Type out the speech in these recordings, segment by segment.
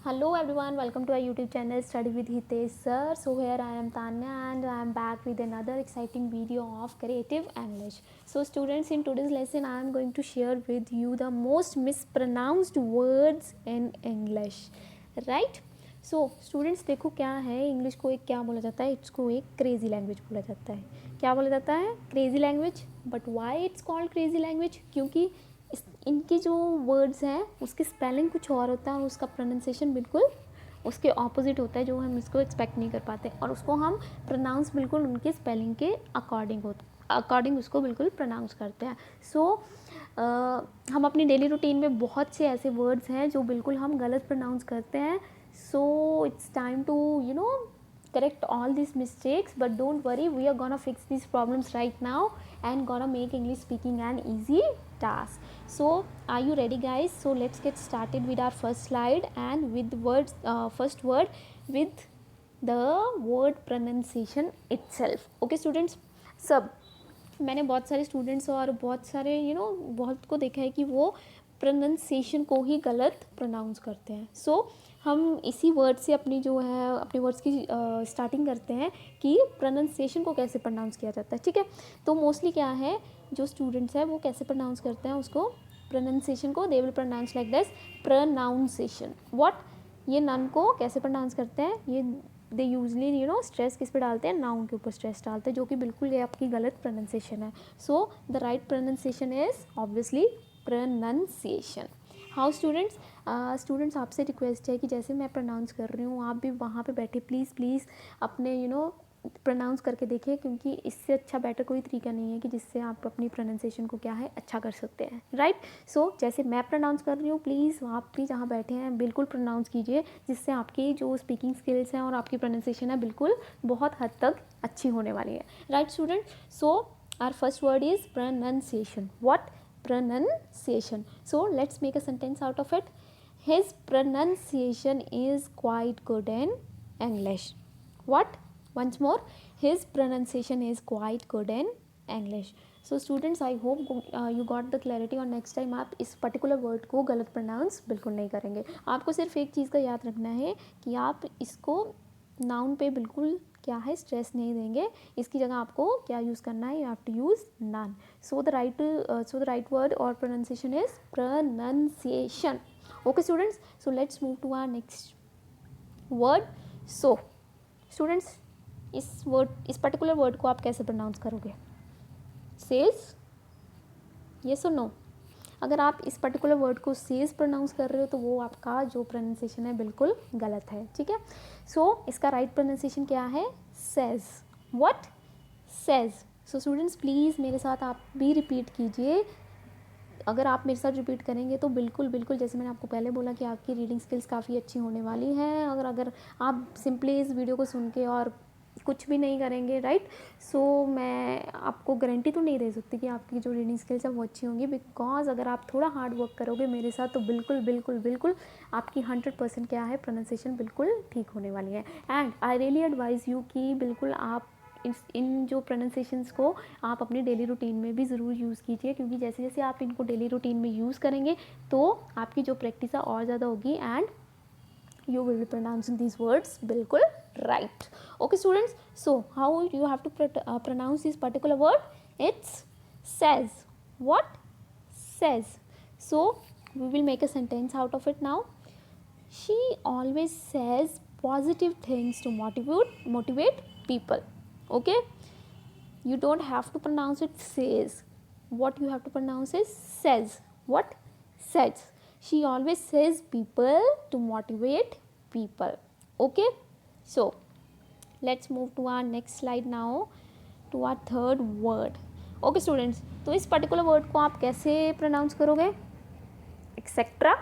Hello everyone, welcome to our YouTube channel Study with Hitesh Sir. So here I am Tanya and I am back with another exciting video of Creative English. So students, in today's lesson I am going to share with you the most mispronounced words in English. Right? So students, देखो क्या है, English को एक क्या बोला जाता है, इसको एक क्रेजी लैंग्वेज बोला जाता है. क्या बोला जाता है? Crazy language. But why it's called crazy language? क्योंकि इनकी जो वर्ड्स हैं उसकी स्पेलिंग कुछ और होता है और उसका प्रोनाउंसिएशन बिल्कुल उसके ऑपोजिट होता है, जो हम इसको एक्सपेक्ट नहीं कर पाते, और उसको हम प्रोनाउंस बिल्कुल उनके स्पेलिंग के अकॉर्डिंग उसको बिल्कुल प्रोनाउंस करते हैं. सो हम अपनी डेली रूटीन में बहुत से ऐसे वर्ड्स हैं जो बिल्कुल हम गलत प्रोनाउंस करते हैं. So it's time to correct all these mistakes, but don't worry, we are gonna fix these problems right now and gonna make English speaking an easy task. So are you ready guys? So let's get started with our first slide and with the words first word with the word pronunciation itself. Okay students, सब मैंने बहुत सारे students और बहुत सारे बहुत को देखा है कि वो प्रोनाउंसिएशन को ही गलत प्रोनाउंस करते हैं. सो हम इसी वर्ड से अपनी वर्ड्स की स्टार्टिंग करते हैं कि प्रोनाउंसिएशन को कैसे प्रोनाउंस किया जाता है. ठीक है, तो मोस्टली क्या है, जो स्टूडेंट्स हैं वो कैसे प्रोनाउंस करते हैं उसको, प्रोनाउंसिएशन को they will pronounce like this, pronunciation. What, ये नन को कैसे प्रोनाउंस करते हैं, ये दे यूजली स्ट्रेस किस पे डालते हैं, नाउन के ऊपर स्ट्रेस डालते हैं, जो कि बिल्कुल ये आपकी गलत प्रोनाउंसिएशन है. सो the right pronunciation is obviously pronunciation. How students आपसे रिक्वेस्ट है कि जैसे मैं प्रोनाउंस कर रही हूँ आप भी वहाँ पे बैठे प्लीज़ अपने प्रोनाउंस करके देखिए, क्योंकि इससे अच्छा बेटर कोई तरीका नहीं है कि जिससे आप अपनी प्रोनाउंसिएशन को क्या है अच्छा कर सकते हैं. राइट? सो जैसे मैं प्रोनाउंस कर रही हूँ, प्लीज़ आप भी जहाँ बैठे हैं बिल्कुल प्रोनाउंस कीजिए, जिससे आपकी जो स्पीकिंग स्किल्स हैं और आपकी प्रोनाउंसिएशन है बिल्कुल बहुत हद तक अच्छी होने वाली है. Right student? So our first word is pronunciation. What? Pronunciation. So let's make a sentence out of it. His pronunciation is quite good in English. What? Once more. His pronunciation is quite good in English. So students, I hope you got the clarity, और next time आप इस particular word को गलत pronounce बिल्कुल नहीं करेंगे. आपको सिर्फ एक चीज़ का याद रखना है कि आप इसको नाउन पे बिल्कुल क्या है स्ट्रेस नहीं देंगे, इसकी जगह आपको क्या यूज़ करना है, you have to use none. So the right word और pronunciation is pronunciation. Okay students, so let's move to our next word. So students, इस पर्टिकुलर वर्ड को आप कैसे प्रोनाउंस करोगे? सेज? यस और नो? अगर आप इस पर्टिकुलर वर्ड को सेज प्रोनाउंस कर रहे हो तो वो आपका जो प्रोनाउंसिएशन है बिल्कुल गलत है. ठीक है, सो इसका राइट प्रोनाउंसिएशन क्या है? Says. What? Says. So students, please मेरे साथ आप भी रिपीट कीजिए. अगर आप मेरे साथ रिपीट करेंगे तो बिल्कुल जैसे मैंने आपको पहले बोला कि आपकी रीडिंग स्किल्स काफ़ी अच्छी होने वाली हैं. अगर आप सिंपली इस वीडियो को सुन के और कुछ भी नहीं करेंगे, राइट? सो मैं आपको गारंटी तो नहीं दे सकती कि आपकी जो रीडिंग स्किल्स है वो अच्छी होंगी, बिकॉज अगर आप थोड़ा हार्ड वर्क करोगे मेरे साथ तो बिल्कुल आपकी 100% क्या है, प्रोनाउंसिएशन बिल्कुल ठीक होने वाली है. And I really advise you कि बिल्कुल आप इन जो प्रोनाउंसिएशंस को आप अपनी डेली रूटीन में भी ज़रूर यूज़ कीजिए, क्योंकि जैसे जैसे आप इनको डेली रूटीन में यूज़ करेंगे तो आपकी जो प्रैक्टिस है और ज़्यादा होगी and you will be pronouncing these words bilkul right. Okay students, so how you have to pronounce this particular word? It's says. What? Says. So we will make a sentence out of it now. She always says positive things to motivate people. Okay, you don't have to pronounce it says. What you have to pronounce is says. What? Says. She always says people to motivate people. Okay, so let's move to our next slide now, to our third word. Okay students, तो इस particular word को आप कैसे pronounce करोगे? Etcetera.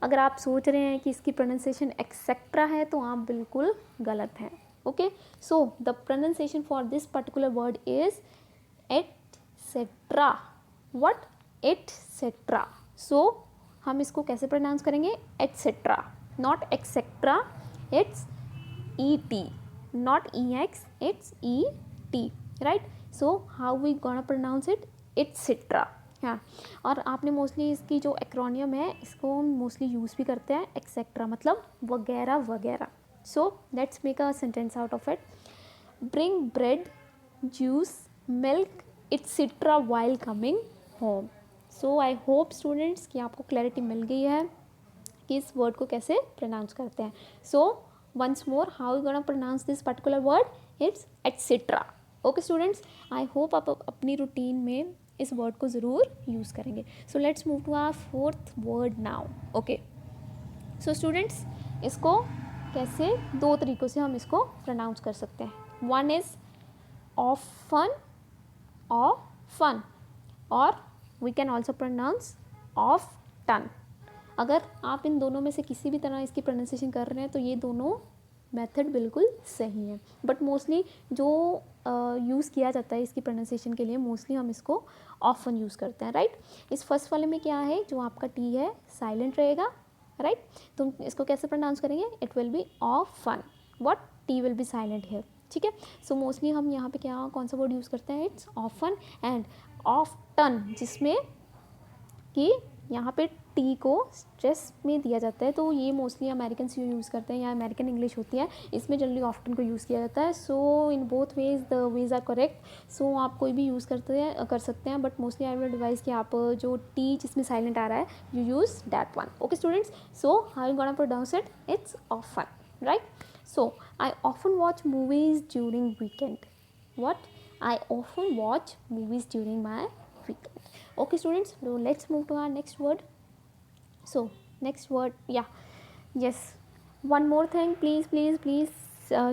अगर आप सोच रहे हैं कि इसकी pronunciation एक्सेट्रा है तो आप बिल्कुल गलत हैं. Okay, so the pronunciation for this particular word is etc. What? etc. So हम इसको कैसे प्रोनाउंस करेंगे? Etcetera, not excetera. It's ET, not EX, it's ET. Right? So how we gonna pronounce it? Etcetera. हाँ, और आपने mostly इसकी जो acromion है इसको मोस्टली यूज़ भी करते हैं, एक्सेट्रा मतलब वगैरह वगैरह. So let's make a sentence out of it. Bring bread, juice, milk etcetera while coming home. So I hope students कि आपको क्लैरिटी मिल गई है कि इस वर्ड को कैसे प्रोनाउंस करते हैं. So once more, how you gonna pronounce this particular word? It's etcetera. Okay students, I hope आप अपनी रूटीन में इस वर्ड को ज़रूर यूज़ करेंगे. So let's move to our fourth word now. Okay, so students, इसको कैसे, दो तरीक़ों से हम इसको प्रोनाउंस कर सकते हैं. One is often or fun, और we can also pronounce often. अगर आप इन दोनों में से किसी भी तरह इसकी प्रोनाउंसिएशन कर रहे हैं तो ये दोनों मेथड बिल्कुल सही है. बट मोस्टली जो यूज़ किया जाता है इसकी प्रोनाउंसिएशन के लिए, मोस्टली हम इसको ऑफन यूज़ करते हैं, राइट. इस फर्स्ट वाले में क्या है, जो आपका टी है साइलेंट रहेगा, राइट. तो इसको कैसे प्रोनाउंस करेंगे? It will be often. What? T will be silent here. ठीक है. सो मोस्टली हम यहाँ पे क्या, कौन सा वर्ड यूज़ करते हैं? इट्स ऑफन एंड ऑफ्टन, जिसमें कि यहाँ पे टी को स्ट्रेस में दिया जाता है. तो ये मोस्टली अमेरिकन यूज़ करते हैं या अमेरिकन इंग्लिश होती है, इसमें जनरली ऑफ्टन को यूज़ किया जाता है. So in both ways the ways are correct. सो आप कोई भी यूज़ कर सकते हैं, but mostly I will advise कि आप जो टी जिसमें साइलेंट आ रहा है, you use that one. Okay students, so how you gonna pronounce it? It's often, right. So, I often watch movies during weekend. What? I often watch movies during my weekend. Okay students, so let's move to our next word. So, next word, yeah, yes. One more thing, please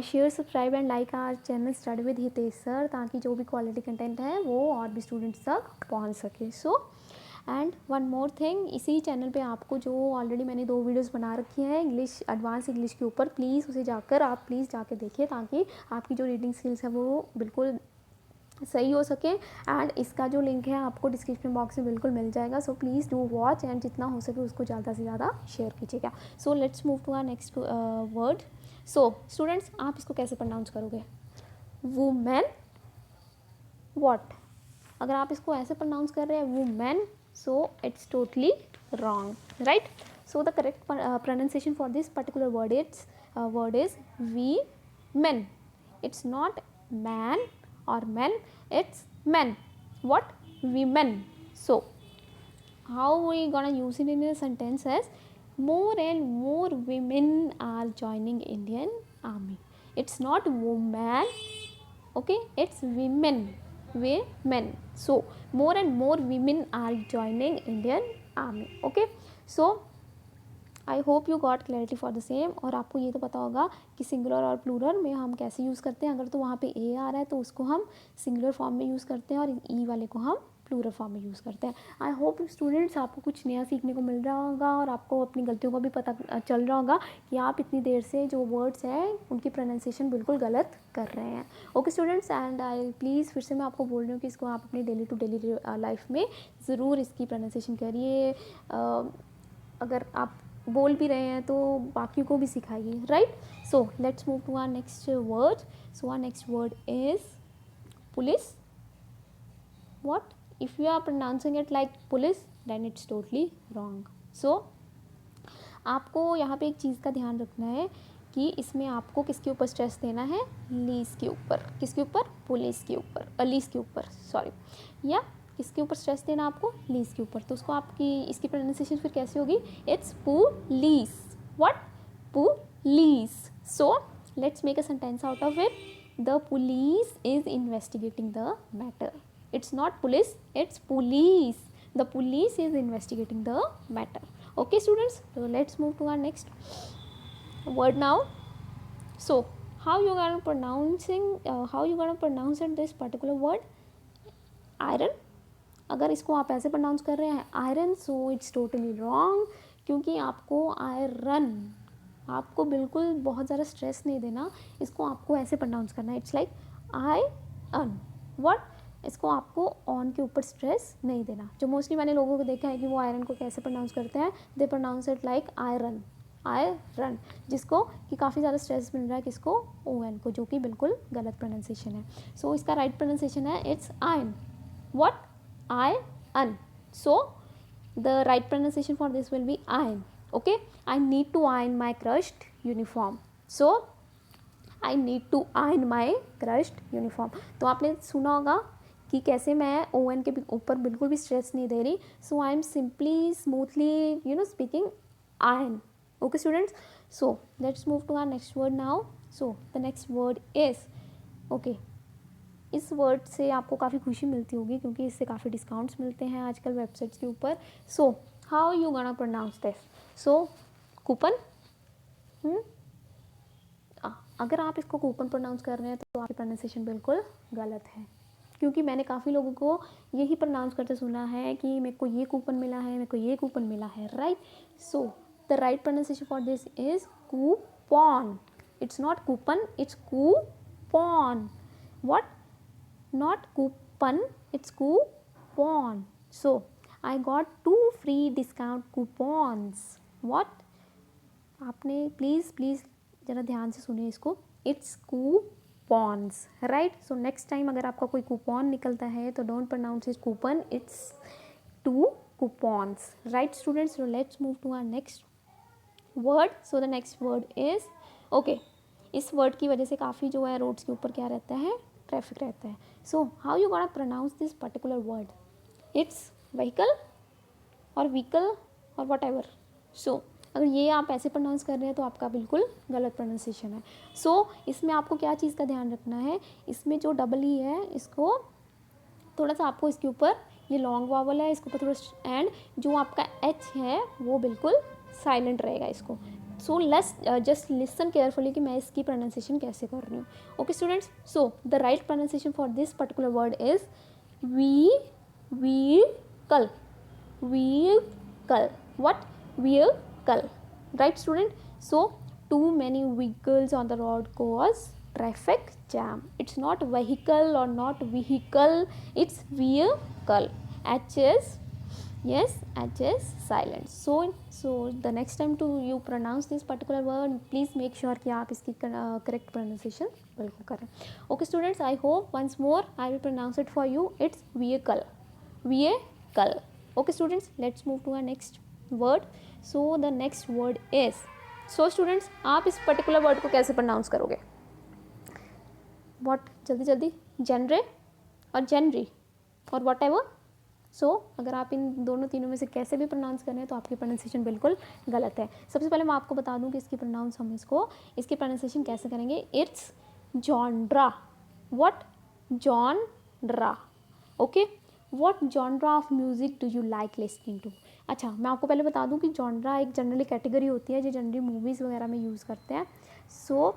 share, subscribe and like our channel Study with Hitesh sir, ताकि जो भी quality content है वो और भी students तक पहुंच सके. So and one more thing, इसी चैनल पे आपको जो ऑलरेडी मैंने 2 वीडियोस बना रखी हैं इंग्लिश, एडवांस इंग्लिश के ऊपर, प्लीज़ उसे जाकर आप प्लीज़ जाके देखिए, ताकि आपकी जो रीडिंग स्किल्स है वो बिल्कुल सही हो सके. एंड इसका जो लिंक है आपको डिस्क्रिप्शन बॉक्स में बिल्कुल मिल जाएगा. So please do watch and जितना हो सके उसको ज़्यादा से ज़्यादा शेयर कीजिएगा. So let's move to our next word. So students, आप इसको कैसे प्रोनाउंस करोगे? वुमेन. व्हाट? अगर आप इसको ऐसे प्रोनाउंस कर रहे हैं women, so it's totally wrong, right. So the correct pronunciation for this particular word is we men. It's not man or men, it's men. What? Women. So how we gonna use it in a sentence as more and more women are joining Indian Army. It's not woman, okay, it's women. Women. So more and more women are joining Indian Army. Okay, so I hope you got clarity for the same. और आपको ये तो पता होगा कि singular और plural में हम कैसे यूज़ करते हैं. अगर तो वहाँ पे ए आ रहा है तो उसको हम सिंगुलर फॉर्म में यूज़ करते हैं, और ई वाले को हम प्लूरल फॉर्म में यूज़ करते हैं. आई होप स्टूडेंट्स आपको कुछ नया सीखने को मिल रहा होगा, और आपको अपनी गलतियों का भी पता चल रहा होगा कि आप इतनी देर से जो वर्ड्स हैं उनकी प्रोनाउंसिएशन बिल्कुल गलत कर रहे हैं. Okay students, and I please फिर से मैं आपको बोल रही हूँ कि इसको आप अपनी डेली टू डेली लाइफ में ज़रूर इसकी प्रोनाउंसिएशन करिए. अगर आप बोल भी रहे हैं तो बाकी को भी सिखाइए, right. So let's move to our next word. So our next word is police. What? If you are pronouncing it like police, then it's totally wrong. So आपको यहाँ पे एक चीज़ का ध्यान रखना है कि इसमें आपको किसके ऊपर स्ट्रेस देना है? लीज के ऊपर. किसके ऊपर? पुलिस के ऊपर, लीज के ऊपर, सॉरी. या किसके ऊपर स्ट्रेस देना आपको? लीज के ऊपर. तो उसको आपकी इसकी प्रोनाउंसिएशन फिर कैसे होगी? It's police. What? Police. So let's make a sentence out of it. The police is investigating the matter. It's not police, it's police. The police is investigating the matter. Okay students, so let's move to our next word now. So how you gonna pronounce this particular word? Iron. अगर इसको आप ऐसे pronounce कर रहे हैं iron, so it's totally wrong, क्योंकि आपको iron, आपको बिल्कुल बहुत ज़्यादा स्ट्रेस नहीं देना, इसको आपको ऐसे प्रोनाउंस करना है. It's like ion. What? इसको आपको ऑन के ऊपर स्ट्रेस नहीं देना. जो मोस्टली मैंने लोगों को देखा है कि वो आयरन को कैसे प्रोनाउंस करते हैं, they pronounce it like iron. Iron, जिसको कि काफ़ी ज़्यादा स्ट्रेस मिल रहा है किसको? ओ एन को, जो कि बिल्कुल गलत प्रोनाउंसिएशन है. सो इसका राइट प्रोनाउंसिएशन है it's ion. What? Ion. So the right pronunciation for this will be iron. Okay, I need to iron my crushed uniform. So I need to iron my crushed uniform. तो आपने सुना होगा कि कैसे मैं O N के ऊपर बिल्कुल भी स्ट्रेस नहीं दे रही. So I am simply smoothly speaking iron. Okay students, so let's move to our next word now. So the next word is, okay, इस वर्ड से आपको काफ़ी खुशी मिलती होगी क्योंकि इससे काफ़ी डिस्काउंट्स मिलते हैं आजकल वेबसाइट्स के ऊपर. So how you gonna pronounce this? So coupon. अगर आप इसको कूपन प्रोनाउंस कर रहे हैं तो आपकी प्रोनाउंसिएशन बिल्कुल गलत है, क्योंकि मैंने काफ़ी लोगों को यही प्रोनाउंस करते सुना है कि मेरे को ये कूपन मिला है, मेरे को ये कूपन मिला है, right? So the right pronunciation for this is coupon. It's not coupon, it's coupon. What? Not coupon, it's coupon. So I got 2 free discount coupons. What? आपने प्लीज़ ज़रा ध्यान से सुनिए इसको. It's coupons, right? So next time अगर आपका कोई coupon निकलता है तो don't pronounce it coupon, it's 2 coupons, right students? So let's move to our next word. So the next word is, okay, इस वर्ड की वजह से काफ़ी जो है रोड्स के ऊपर क्या रहता है, ट्रैफिक रहता है. So how you gonna pronounce this particular word? It's vehicle और व्हीकल और वट एवर. सो अगर ये आप ऐसे प्रोनाउंस कर रहे हैं तो आपका बिल्कुल गलत प्रोनाउंसिएशन है. सो इसमें आपको क्या चीज़ का ध्यान रखना है, इसमें जो डबल ई है इसको थोड़ा सा आपको इसके ऊपर, ये लॉन्ग वावल है, इसके ऊपर थोड़ा, एंड जो आपका एच है वो बिल्कुल साइलेंट रहेगा इसको. So let's just listen carefully कि मैं इसकी प्रोनाउंसिएशन कैसे कर रही हूँ. Okay students, so the right pronunciation for this particular word is vehicle. Vehicle. What? Vehicle, right student? So too many vehicles on the road cause traffic jam. It's not vehicle or not vehicle, it's vehicle. H is, yes, H is silent. So the next time to you pronounce this particular word, please make sure कि आप इसकी correct pronunciation बिल्कुल करें. Okay students, I hope once more I will pronounce it for you. It's vehicle. Vehicle. Okay students, let's move to our next word. So the next word is, so students, आप इस particular word को कैसे pronounce करोगे? What? जल्दी genre और genre और whatever. सो अगर आप इन दोनों तीनों में से कैसे भी प्रोनाउंस कर रहे हैं तो आपकी प्रोनाउंसिएशन बिल्कुल गलत है. सबसे पहले मैं आपको बता दूं कि इसकी प्रोनाउंस हम इसकी प्रोनाउंसिएशन कैसे करेंगे. It's genre. What? Genre. Okay. What genre of music do you like listening to? अच्छा, मैं आपको पहले बता दूं कि जॉनरा एक जनरली कैटेगरी होती है जो जनरली मूवीज़ वगैरह में यूज़ करते हैं. सो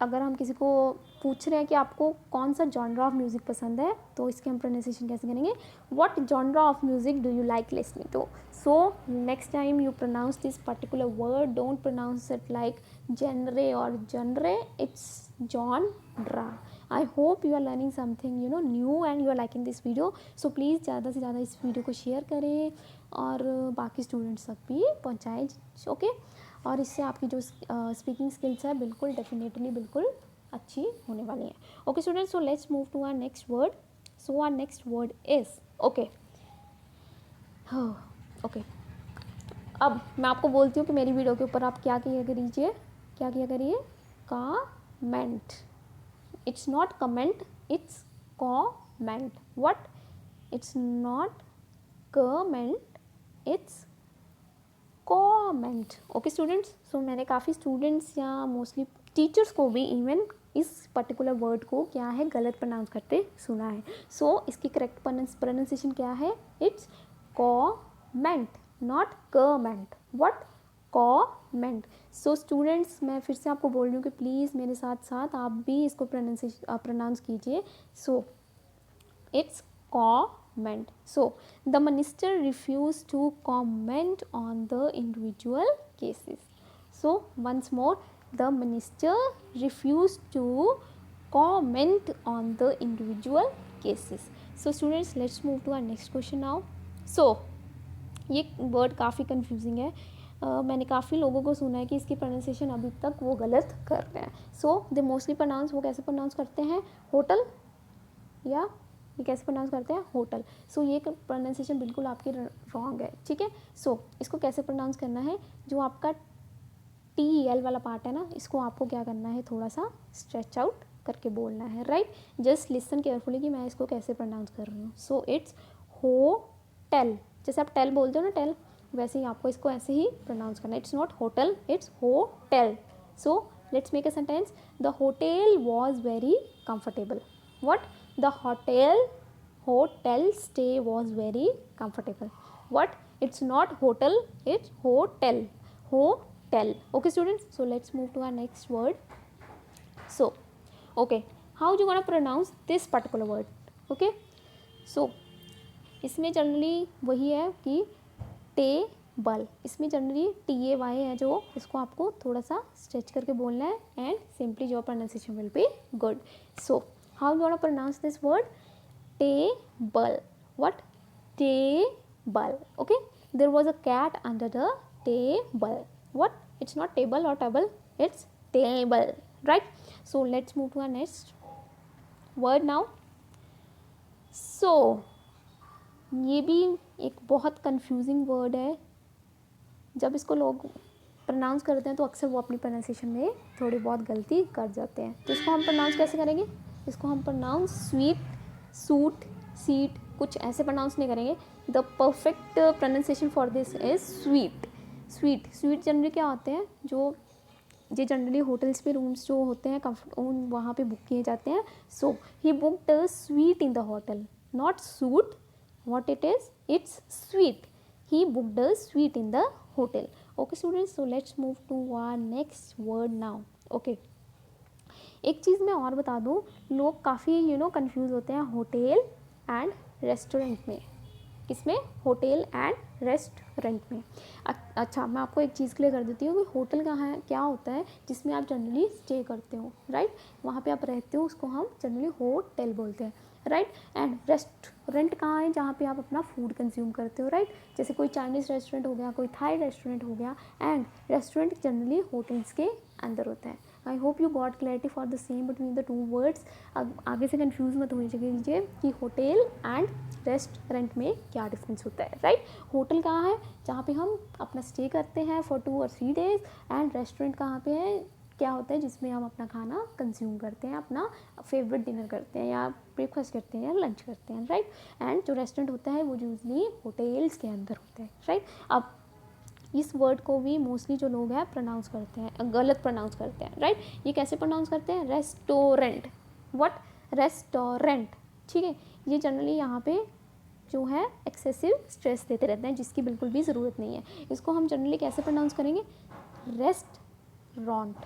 अगर हम किसी को पूछ रहे हैं कि आपको कौन सा जॉनरा ऑफ म्यूज़िक पसंद है तो इसके हम प्रोनाउंसिएशन कैसे करेंगे. What genre of music do you like listening to? So next time you pronounce this particular word, don't pronounce it like genre और genre, it's genre. I hope you are learning something new and you are liking this video. So please ज़्यादा से ज़्यादा इस video को share करें और बाकी students तक भी पहुँचाएँ. ओके. और इससे आपकी जो स्पीकिंग स्किल्स है बिल्कुल डेफिनेटली बिल्कुल अच्छी होने वाली हैं. Okay students, so let's move to our next word. So our next word is, okay, okay. अब मैं आपको बोलती हूँ कि मेरी वीडियो के ऊपर आप क्या किया करिए, comment. It's not comment, it's comment. What? It's not comment, it's comment. Okay students, so मैंने काफ़ी स्टूडेंट्स या मोस्टली टीचर्स को भी इवन इस पर्टिकुलर वर्ड को क्या है गलत प्रोनाउंस करते सुना है. सो इसकी करेक्ट प्रोनाउंसिएशन क्या है? It's comment, not comment. What? Comment. So students, मैं फिर से आपको बोल रही हूँ कि प्लीज़ मेरे साथ साथ आप भी इसको प्रोनाउंस कीजिए. So it's comment. So the minister refused to comment on the individual cases. So once more, the minister refused to comment on the individual cases. So students, let's move to our next question now. So ये word काफ़ी confusing है. मैंने काफ़ी लोगों को सुना है कि इसकी प्रोनाउंसिएशन अभी तक वो गलत कर रहे हैं. सो दे मोस्टली प्रोनाउंस, वो कैसे प्रोनाउंस करते हैं? होटल या ये कैसे प्रोनाउंस करते हैं, होटल। सो ये प्रोनाउंसिएशन बिल्कुल आपकी रॉन्ग है, ठीक है। सो इसको कैसे प्रोनाउंस करना है, जो आपका TEL वाला पार्ट है ना, इसको आपको क्या करना है, थोड़ा सा स्ट्रेच आउट करके बोलना है, राइट। जस्ट लिसन केयरफुली कि मैं इसको कैसे प्रोनाउंस कर रही हूँ। सो इट्स होटल, जैसे आप टेल बोलते हो ना, टेल, वैसे ही आपको इसको ऐसे ही प्रोनाउंस करना है। It's not hotel, it's hotel. So let's make a sentence, the hotel was very comfortable. What, the hotel stay was very comfortable. What, it's not hotel, it's hotel. Hotel. Okay students, so let's move to our next word. So okay, how you gonna pronounce this particular word? Okay, so इसमें generally वही है कि table, इसमें generally TAY है जो, इसको आपको थोड़ा सा स्ट्रेच करके बोलना है and simply your pronunciation will be good. So how you want to pronounce this word? Table. What? Table. Okay, there was a cat under the table. What? It's not table or table, it's table, right? So let's move to our next word now. So ये भी एक बहुत confusing word है. जब इसको लोग pronounce करते हैं तो अक्सर वो अपनी प्रोनाउंसिएशन में थोड़ी बहुत गलती कर जाते हैं. तो इसको हम प्रोनाउंस कैसे करेंगे? इसको हम प्रोनाउंस स्वीट, सूट, सीट, कुछ ऐसे प्रोनाउंस नहीं करेंगे. The perfect pronunciation for this is sweet. Sweet, sweet generally क्या होते हैं, जो ये जनरली होटल्स पे रूम्स जो होते हैं वहाँ पे बुक किए जाते हैं. So he booked suite in the hotel, not suit. What it is? It's sweet. He booked a sweet in the hotel. Okay students, so let's move to our next word now. Okay, एक चीज़ मैं और बता दूँ, लोग काफ़ी confuse होते हैं hotel and restaurant में. किसमें? होटल एंड रेस्टोरेंट में. अच्छा, मैं आपको एक चीज़ क्लियर कर देती हूँ कि होटल कहाँ है, क्या होता है, जिसमें आप जनरली स्टे करते हो, राइट. वहाँ पे आप रहते हो, उसको हम जनरली होटल बोलते हैं, राइट. एंड रेस्टोरेंट कहाँ है? जहाँ पे आप अपना फूड कंज्यूम करते हो, राइट. जैसे कोई चाइनीज़ रेस्टोरेंट हो गया, कोई थाई रेस्टोरेंट हो गया. एंड रेस्टोरेंट जनरली होटल्स के अंदर होता है. आई hope you got clarity for the same between the two words. अब आगे से कंफ्यूज मत हो लीजिए कि होटल एंड रेस्टोरेंट में क्या डिफरेंस होता है, राइट. होटल कहाँ है? जहाँ पे हम अपना स्टे करते हैं for 2 or 3 days. And restaurant कहाँ पे है? क्या होता है जिसमें हम अपना खाना कंज्यूम करते हैं, अपना फेवरेट डिनर करते हैं या ब्रेकफास्ट करते हैं या लंच करते हैं, राइट. एंड जो रेस्टोरेंट होता है वो यूजली होटल्स के अंदर होता है, राइट. अब इस वर्ड को भी मोस्टली जो लोग हैं प्रोनाउंस करते हैं, गलत प्रोनाउंस करते हैं, राइट. ये कैसे प्रोनाउंस करते हैं? रेस्टोरेंट. व्हाट? रेस्टोरेंट. ठीक है. ये जनरली यहाँ पे जो है एक्सेसिव स्ट्रेस देते रहते हैं, जिसकी बिल्कुल भी ज़रूरत नहीं है. इसको हम जनरली कैसे प्रोनाउंस करेंगे? Restaurant.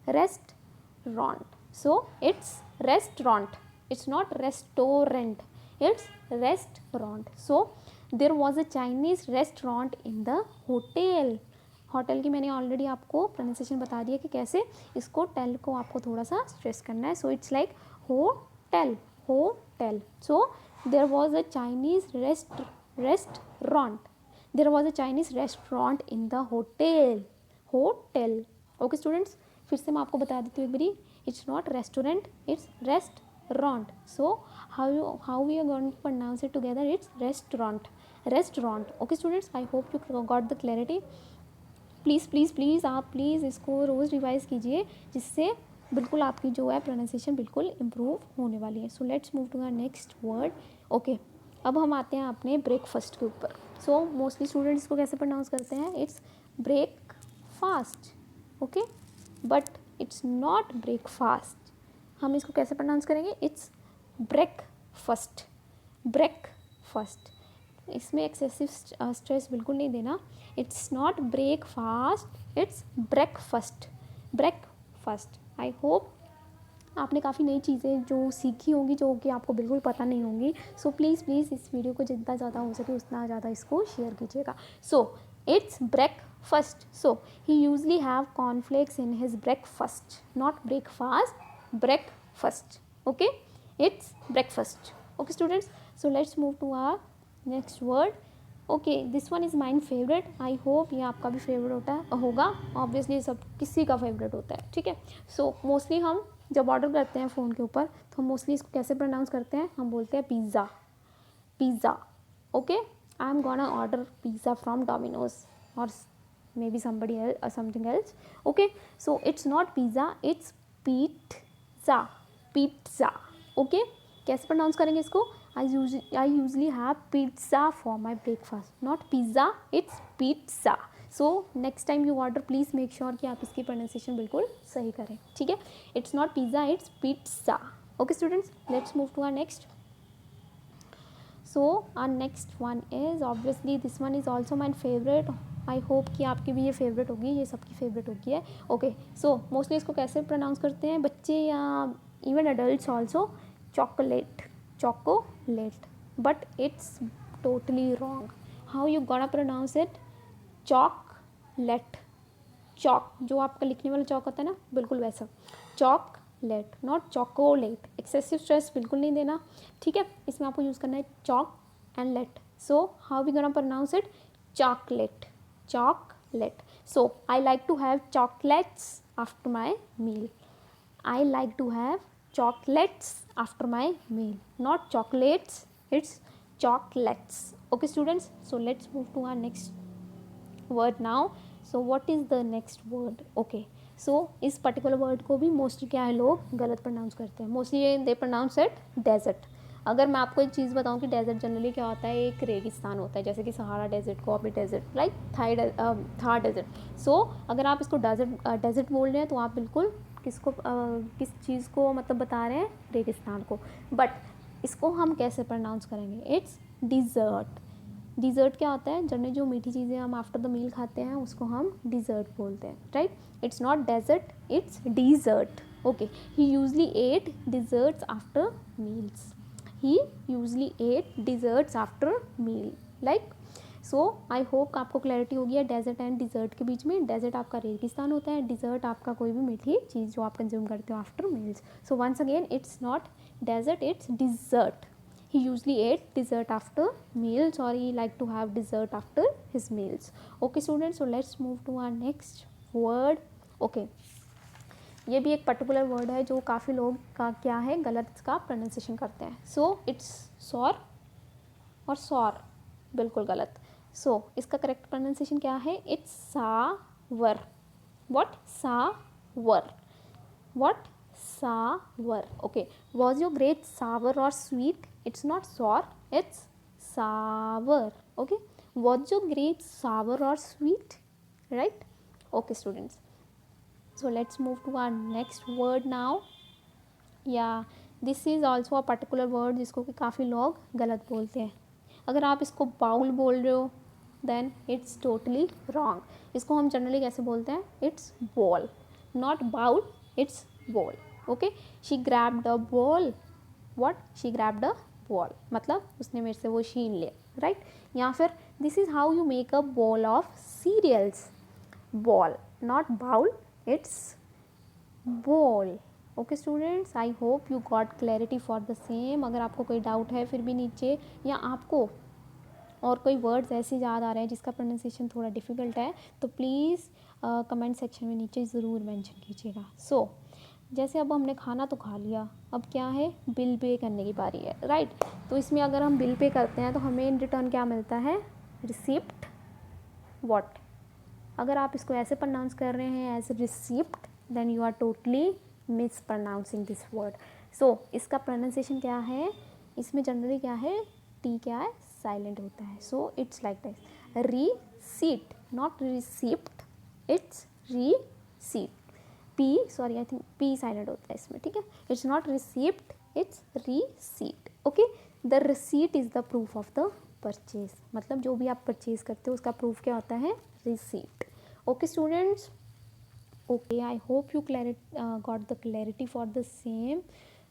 Restaurant. So it's restaurant. It's not restaurant. It's restaurant. So there was a Chinese restaurant in the hotel. Hotel की मैंने ऑलरेडी आपको प्रोनाउंसिएशन बता दिया कि कैसे इसको टेल को आपको थोड़ा सा स्ट्रेस करना है. So it's like hotel. Hotel. So there was a Chinese restaurant. There was a Chinese restaurant in the hotel. Hotel. Okay students, फिर से मैं आपको बता देती हूँ एक बारी. It's not restaurant, it's restaurant. So how we are going to pronounce it together? It's restaurant. Restaurant. Okay students, I hope you got the clarity. Please please please आप प्लीज़ इसको रोज़ रिवाइज कीजिए, जिससे बिल्कुल आपकी जो है प्रोनाउंसिएशन बिल्कुल इम्प्रूव होने वाली है. So let's move to our next word. Okay, अब हम आते हैं अपने ब्रेकफास्ट के ऊपर. सो मोस्टली स्टूडेंट्स इसको कैसे प्रोनाउंस करते हैं? It's breakfast. Okay, but it's not breakfast. हम इसको कैसे प्रोनाउंस करेंगे? It's breakfast. ब्रेकफास्ट. इसमें एक्सेसिव स्ट्रेस बिल्कुल नहीं देना. It's not breakfast, it's breakfast. Breakfast. I hope आपने काफ़ी नई चीज़ें जो सीखी होंगी, जो कि आपको बिल्कुल पता नहीं होंगी. सो प्लीज़ प्लीज़ इस वीडियो को जितना ज़्यादा हो सके उतना ज़्यादा इसको शेयर कीजिएगा. सो it's breakfast. So he usually have cornflakes in his breakfast, not breakfast, breakfast. Okay, it's breakfast. Okay students, so let's move to our next word. Okay, this one is mine favorite. I hope ये आपका भी favourite होगा. Obviously सब किसी का favourite होता है, ठीक है. सो मोस्टली हम जब ऑर्डर करते हैं फ़ोन के ऊपर तो हम मोस्टली इसको कैसे प्रोनाउंस करते हैं, हम बोलते हैं pizza, pizza. Okay, I am gonna order pizza from Domino's और maybe somebody else or something else. Okay, so it's not pizza, it's pizza, pizza. Okay, कैसे pronounce करेंगे इसको? I usually have pizza for my breakfast, not pizza, it's pizza. So next time you order please make sure कि आप इसकी pronunciation बिल्कुल सही करें, ठीक है? It's not pizza, it's pizza. Okay students, let's move to our next. So our next one is obviously this one is also my favorite. I hope कि आपकी भी ये फेवरेट होगी, ये सबकी फेवरेट होगी है. ओके, सो मोस्टली इसको कैसे प्रोनाउंस करते हैं बच्चे या even adults also? Chocolate, chocolate, but it's totally wrong. How you gonna pronounce it? Chocolate, chalk जो आपका लिखने वाला चॉक होता है ना, बिल्कुल वैसा, chocolate, not chocolate. Excessive stress बिल्कुल नहीं देना, ठीक है? इसमें आपको यूज़ करना है chalk and late. So how we gonna pronounce it? Chocolate, chocolate. So I like to have chocolates after my meal. I like to have chocolates after my meal, not chocolates, it's chocolates. Okay students, so let's move to our next word now. So what is the next word? Okay, so इस particular word को भी mostly क्या है, लोग गलत pronounce करते हैं. Mostly they pronounce it desert. अगर मैं आपको एक चीज़ बताऊं कि डेजर्ट जनरली क्या होता है, एक रेगिस्तान होता है, जैसे कि Sahara desert, Gobi desert, like Thar desert. So अगर आप इसको डेजर्ट बोल रहे हैं तो आप बिल्कुल किसको किस चीज़ को मतलब बता रहे हैं? रेगिस्तान को. बट इसको हम कैसे प्रोनाउंस करेंगे? It's dessert. डिज़र्ट क्या होता है? जनरली जो मीठी चीज़ें हम आफ्टर द मील खाते हैं उसको हम डिज़र्ट बोलते हैं, right? It's not desert, it's dessert. Okay, he usually ate desserts after meals. He usually ate desserts after meal, like. So I hope आपको क्लैरिटी होगी है डेजर्ट एंड डिज़र्ट के बीच में. डेजर्ट आपका रेगिस्तान होता है, डिज़र्ट आपका कोई भी मीठी चीज़ जो आप कंज्यूम करते हो after meals. So once again, it's not desert, it's dessert. He usually ate dessert after meals or he like to have dessert after his meals. Okay students, so let's move to our next word. Okay, ये भी एक particular word है जो काफ़ी लोग का क्या है, गलत इसका प्रोनाउंसिएशन करते हैं. सो इट्स सॉर और सॉर, बिल्कुल गलत. सो इसका करेक्ट प्रोनाउंसिएशन क्या है? It's sour. What? Sour. What? Sour. Okay, was your grape sour और sweet? It's not sour, it's sour. Okay, was your grape sour और sweet? Right? Okay students, so let's move to our next word now. Yeah, this is also a particular word जिसको कि काफ़ी लोग गलत बोलते हैं. अगर आप इसको बाउल बोल रहे हो then it's totally wrong. इसको हम जनरली कैसे बोलते हैं? it's ball, not bowl, it's ball. Okay, she grabbed a ball. what? she grabbed a ball, मतलब उसने मेरे से वो छीन लिया, right? या फिर this is how you make a bowl of cereals. ball, not bowl, it's bowl. Okay students, I hope you got clarity for the same. अगर आपको कोई डाउट है फिर भी नीचे, या आपको और कोई वर्ड्स ऐसे याद आ रहे हैं जिसका प्रोनाउंसिएशन थोड़ा डिफ़िकल्ट है, तो प्लीज़ कमेंट सेक्शन में नीचे ज़रूर मेंशन कीजिएगा. सो जैसे अब हमने खाना तो खा लिया, अब क्या है? बिल पे करने की बारी है, राइट? तो इसमें अगर हम बिल पे करते हैं तो हमें इन रिटर्न क्या मिलता है? रिसिप्ट. व्हाट? अगर आप इसको ऐसे प्रोनाउंस कर रहे हैं as receipt, then you are totally mispronouncing this word. So इसका प्रोनाउंसिएशन क्या है? इसमें जनरली क्या है? टी क्या है? साइलेंट होता है. So it's like this, receipt, not receipt, it's receipt. P, sorry I think P silent होता है इसमें, ठीक है? It's not receipt, it's receipt. Okay, the receipt is the proof of the purchase. मतलब जो भी आप परचेज करते हो उसका प्रूफ क्या होता है? Receipt. Okay students, okay, I hope you got the clarity for the same.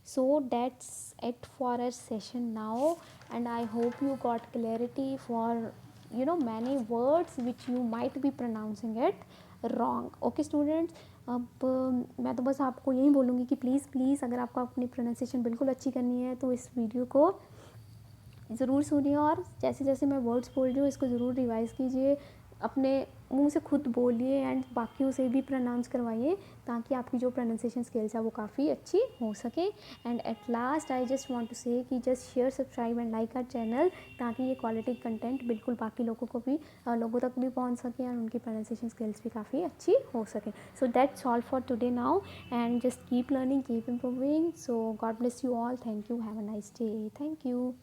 So that's it for our session now, and I hope you got clarity for many words which you might be pronouncing it wrong. Okay students, अब मैं तो बस आपको यही बोलूँगी कि please अगर आपको अपनी प्रोनाउंसिएशन बिल्कुल अच्छी करनी है तो इस वीडियो को ज़रूर सुनिए और जैसे जैसे मैं वर्ड्स बोल रही हूँ इसको ज़रूर रिवाइज़ कीजिए. अपने मुंह से खुद बोलिए एंड बाकियों से भी प्रोनाउंस करवाइए, ताकि आपकी जो प्रोनाउंसिएशन स्किल्स है वो काफ़ी अच्छी हो सके। And at last I just want to say कि just share, subscribe and like our channel, ताकि ये क्वालिटी कंटेंट बिल्कुल बाकी लोगों तक भी पहुंच सके और उनकी प्रोनाउंसिएशन स्किल्स भी काफ़ी अच्छी हो सके। So that's all for today now, and just keep learning, keep improving. So God bless you all. Thank you. Have a nice day. Thank you.